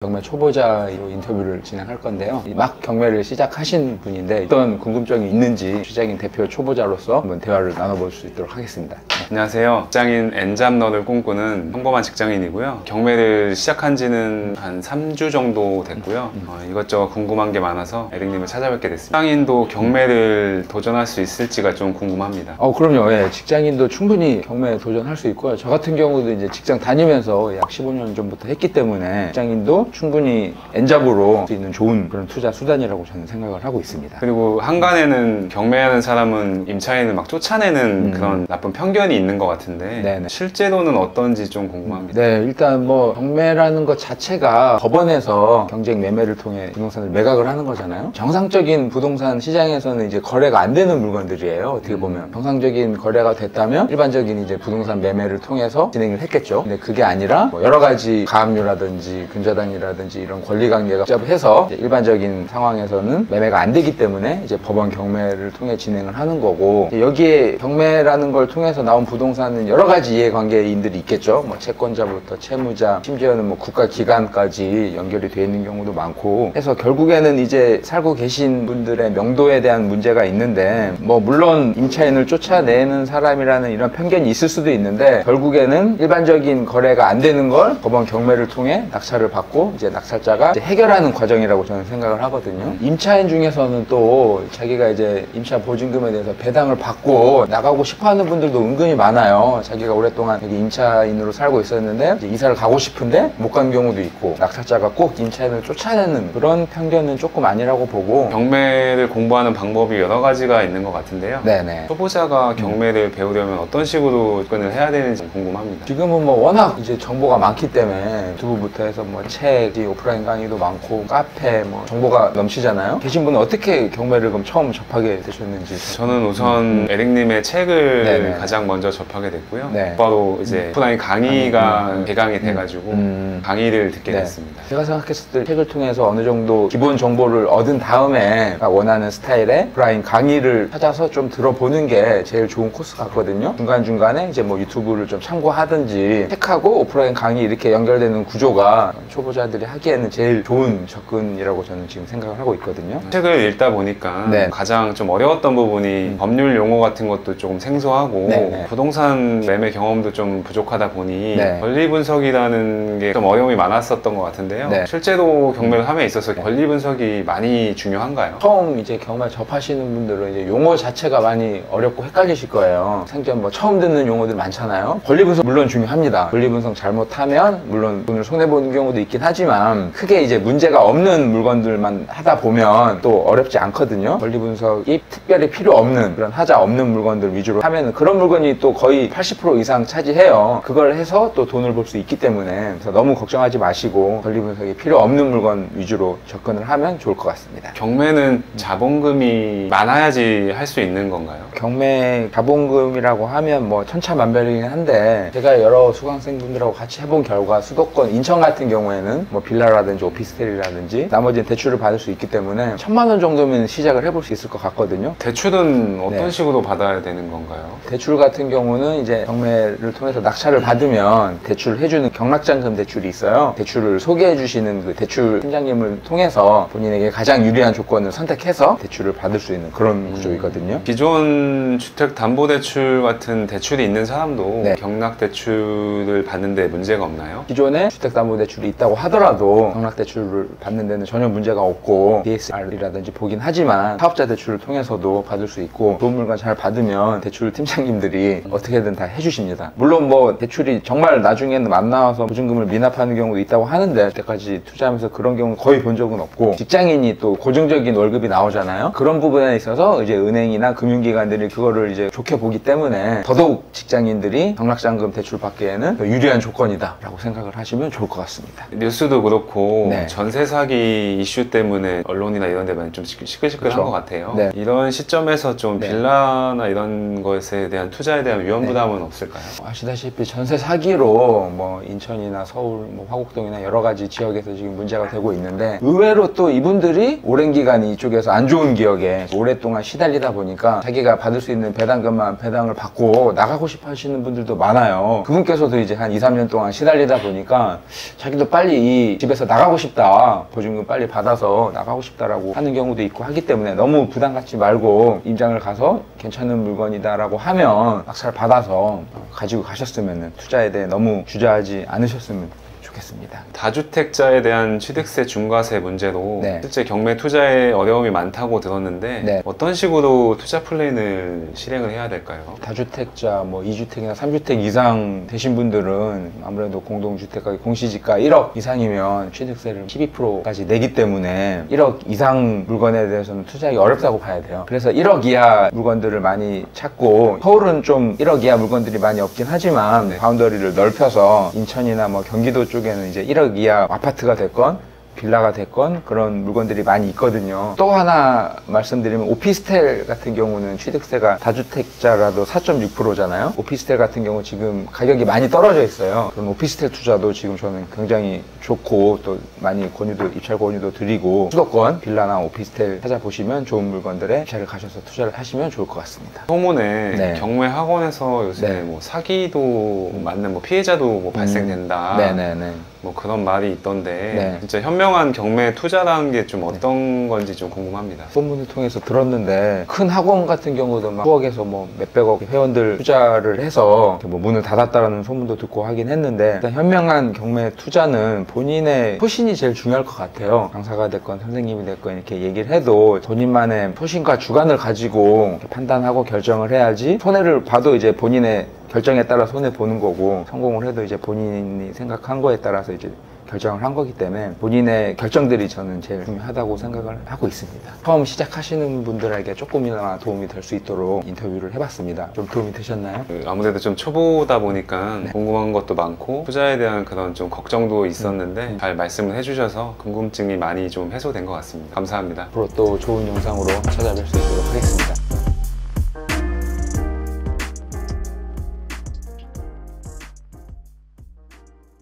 경매 초보자로 인터뷰를 진행할 건데요. 막 경매를 시작하신 분인데 어떤 궁금증이 있는지 시장인 대표 초보자로서 한번 대화를 나눠볼 수 있도록 하겠습니다. 안녕하세요. 직장인 엔잡러를 꿈꾸는 평범한 직장인이고요. 경매를 시작한 지는 한 3주 정도 됐고요. 이것저것 궁금한 게 많아서 에릭님을 찾아뵙게 됐습니다. 직장인도 경매를 도전할 수 있을지가 좀 궁금합니다. 그럼요. 예, 직장인도 충분히 경매에 도전할 수 있고요. 저 같은 경우도 이제 직장 다니면서 약 15년 전부터 했기 때문에 직장인도 충분히 엔잡으로 할 수 있는 좋은 그런 투자 수단이라고 저는 생각을 하고 있습니다. 그리고 한간에는 경매하는 사람은 임차인을 막 쫓아내는 그런 나쁜 편견이 있는 것 같은데 네네. 실제로는 어떤지 좀 궁금합니다. 네, 일단 뭐 경매라는 것 자체가 법원에서 경쟁 매매를 통해 부동산을 매각을 하는 거잖아요. 정상적인 부동산 시장에서는 이제 거래가 안 되는 물건들이에요. 어떻게 보면 정상적인 거래가 됐다면 일반적인 이제 부동산 매매를 통해서 진행을 했겠죠. 근데 그게 아니라 뭐 여러 가지 가압류라든지 근저당이라든지 이런 권리관계가 복잡해서 일반적인 상황에서는 매매가 안 되기 때문에 이제 법원 경매를 통해 진행을 하는 거고, 여기에 경매라는 걸 통해서 나온 부동산은 여러 가지 이해관계인들이 있겠죠. 뭐 채권자부터 채무자, 심지어는 뭐 국가기관까지 연결이 되어 있는 경우도 많고 해서 결국에는 이제 살고 계신 분들의 명도에 대한 문제가 있는데, 뭐 물론 임차인을 쫓아내는 사람이라는 이런 편견이 있을 수도 있는데 결국에는 일반적인 거래가 안 되는 걸 법원 경매를 통해 낙찰을 받고 이제 낙찰자가 이제 해결하는 과정이라고 저는 생각을 하거든요. 임차인 중에서는 또 자기가 이제 임차 보증금에 대해서 배당을 받고 나가고 싶어하는 분들도 은근히 많아요. 자기가 오랫동안 여기 임차인으로 살고 있었는데 이제 이사를 가고 싶은데 못 간 경우도 있고, 낙찰자가 꼭 임차인을 쫓아내는 그런 편견은 조금 아니라고 보고. 경매를 공부하는 방법이 여러 가지가 있는 것 같은데요. 네네. 초보자가 경매를 배우려면 어떤 식으로 접근을 해야 되는지 궁금합니다. 지금은 뭐 워낙 이제 정보가 많기 때문에 유튜브부터 해서 뭐 책, 오프라인 강의도 많고 카페 뭐 정보가 넘치잖아요. 계신 분은 어떻게 경매를 그럼 처음 접하게 되셨는지? 저는 우선 에릭님의 책을 네네. 가장 먼저 접하게 됐고요. 네. 바로 이제 오프라인 강의가 개강이 돼가지고 강의를 듣게 네. 됐습니다. 제가 생각했을 때 책을 통해서 어느 정도 기본 정보를 얻은 다음에 원하는 스타일의 오프라인 강의를 찾아서 좀 들어보는 게 제일 좋은 코스 같거든요. 중간중간에 이제 뭐 유튜브를 좀 참고하든지 책하고 오프라인 강의 이렇게 연결되는 구조가 초보자들이 하기에는 제일 좋은 접근이라고 저는 지금 생각을 하고 있거든요. 책을 읽다 보니까 네. 가장 좀 어려웠던 부분이 법률 용어 같은 것도 조금 생소하고 네. 부동산 매매 경험도 좀 부족하다 보니 네. 권리 분석이라는 게 좀 어려움이 많았었던 것 같은데요. 네. 실제로 경매를 함에 있어서 권리 분석이 많이 중요한가요? 처음 이제 경매 접하시는 분들은 이제 용어 자체가 많이 어렵고 헷갈리실 거예요. 생전 뭐 처음 듣는 용어들 많잖아요. 권리 분석 물론 중요합니다. 권리 분석 잘못하면 물론 돈을 손해보는 경우도 있긴 하지만 크게 이제 문제가 없는 물건들만 하다 보면 또 어렵지 않거든요. 권리 분석이 특별히 필요 없는 그런 하자 없는 물건들 위주로 하면은 그런 물건이 또 거의 80% 이상 차지해요. 그걸 해서 또 돈을 벌 수 있기 때문에 그래서 너무 걱정하지 마시고 권리 분석이 필요 없는 물건 위주로 접근을 하면 좋을 것 같습니다. 경매는 자본금이 많아야지 할 수 있는 건가요? 경매 자본금이라고 하면 뭐 천차만별이긴 한데, 제가 여러 수강생분들하고 같이 해본 결과 수도권 인천 같은 경우에는 뭐 빌라라든지 오피스텔이라든지 나머지는 대출을 받을 수 있기 때문에 1,000만 원 정도면 시작을 해볼 수 있을 것 같거든요. 대출은 어떤 네. 식으로 받아야 되는 건가요? 대출 같은 경우는 이제 경매를 통해서 낙찰을 받으면 대출을 해주는 경락잔금 대출이 있어요. 대출을 소개해 주시는 그 대출 팀장님을 통해서 본인에게 가장 유리한 조건을 선택해서 대출을 받을 수 있는 그런 구조이거든요. 기존 주택담보대출 같은 대출이 있는 사람도 네. 경락대출을 받는데 문제가 없나요? 기존에 주택담보대출이 있다고 하더라도 경락대출을 받는 데는 전혀 문제가 없고 DSR이라든지 보긴 하지만 사업자 대출을 통해서도 받을 수 있고 좋은 물건 잘 받으면 대출 팀장님들이 어떻게든 다 해주십니다. 물론 뭐 대출이 정말 나중에는 안 나와서 보증금을 미납하는 경우도 있다고 하는데 그때까지 투자하면서 그런 경우는 거의 본 적은 없고, 직장인이 또 고정적인 월급이 나오잖아요. 그런 부분에 있어서 이제 은행이나 금융기관들이 그거를 이제 좋게 보기 때문에 더더욱 직장인들이 경락잔금 대출 받기에는 더 유리한 조건이다 라고 생각을 하시면 좋을 것 같습니다. 뉴스도 그렇고 네. 전세 사기 이슈 때문에 언론이나 이런 데 많이 좀 시끌시끌한 그렇죠. 것 같아요. 네. 이런 시점에서 좀 네. 빌라나 이런 것에 대한 투자에 대한 위험 부담은 없을까요? 아시다시피 전세 사기로 뭐 인천이나 서울, 뭐 화곡동이나 여러 가지 지역에서 지금 문제가 되고 있는데, 의외로 또 이분들이 오랜 기간 이쪽에서 안 좋은 기억에 오랫동안 시달리다 보니까 자기가 받을 수 있는 배당금만 배당을 받고 나가고 싶어 하시는 분들도 많아요. 그분께서도 이제 한 2, 3년 동안 시달리다 보니까 자기도 빨리 분들이 집에서 나가고 싶다, 보증금 빨리 받아서 나가고 싶다라고 하는 경우도 있고 하기 때문에 너무 부담 갖지 말고 임장을 가서 괜찮은 물건이다라고 하면 낙찰 받아서 가지고 가셨으면 투자에 대해 너무 주저하지 않으셨으면 좋겠습니다. 다주택자에 대한 취득세 중과세 문제로 네. 실제 경매 투자에 어려움이 많다고 들었는데 네. 어떤 식으로 투자 플랜을 실행을 해야 될까요? 다주택자, 뭐 2주택이나 3주택 이상 되신 분들은 아무래도 공동주택가 공시지가 1억 이상이면 취득세를 12%까지 내기 때문에 1억 이상 물건에 대해서는 투자하기 어렵다고 봐야 돼요. 그래서 1억 이하 물건들을 많이 찾고, 서울은 좀 1억 이하 물건들이 많이 없긴 하지만 네. 바운더리를 넓혀서 인천이나 뭐 경기도 쪽에는 이제 1억 이하 아파트가 됐건 빌라가 됐건 그런 물건들이 많이 있거든요. 또 하나 말씀드리면 오피스텔 같은 경우는 취득세가 다주택자라도 4.6%잖아요. 오피스텔 같은 경우 지금 가격이 많이 떨어져 있어요. 그런 오피스텔 투자도 지금 저는 굉장히 좋고 또 많이 입찰 권유도 드리고, 수도권 빌라나 오피스텔 찾아보시면 좋은 물건들에 입찰을 가셔서 투자를 하시면 좋을 것 같습니다. 소문에 네. 경매 학원에서 요새 네. 뭐 사기도 맞는 뭐 피해자도 뭐 발생된다. 네네네. 뭐 그런 말이 있던데 네. 진짜 현명한 경매 투자라는 게 좀 어떤 건지 좀 궁금합니다. 소문을 통해서 들었는데, 큰 학원 같은 경우도 막 수억에서 뭐 몇백억 회원들 투자를 해서 이렇게 뭐 문을 닫았다라는 소문도 듣고 하긴 했는데, 일단 현명한 경매 투자는 본인의 소신이 제일 중요할 것 같아요. 강사가 됐건 선생님이 됐건 이렇게 얘기를 해도 본인만의 소신과 주관을 가지고 이렇게 판단하고 결정을 해야지, 손해를 봐도 이제 본인의 결정에 따라 손해 보는 거고, 성공을 해도 이제 본인이 생각한 거에 따라서 이제 결정을 한 거기 때문에 본인의 결정들이 저는 제일 중요하다고 생각을 하고 있습니다. 처음 시작하시는 분들에게 조금이나마 도움이 될 수 있도록 인터뷰를 해봤습니다. 좀 도움이 되셨나요? 아무래도 좀 초보다 보니까 궁금한 것도 많고 투자에 대한 그런 좀 걱정도 있었는데 잘 말씀을 해주셔서 궁금증이 많이 좀 해소된 것 같습니다. 감사합니다. 앞으로 또 좋은 영상으로 찾아뵐 수 있도록 하겠습니다.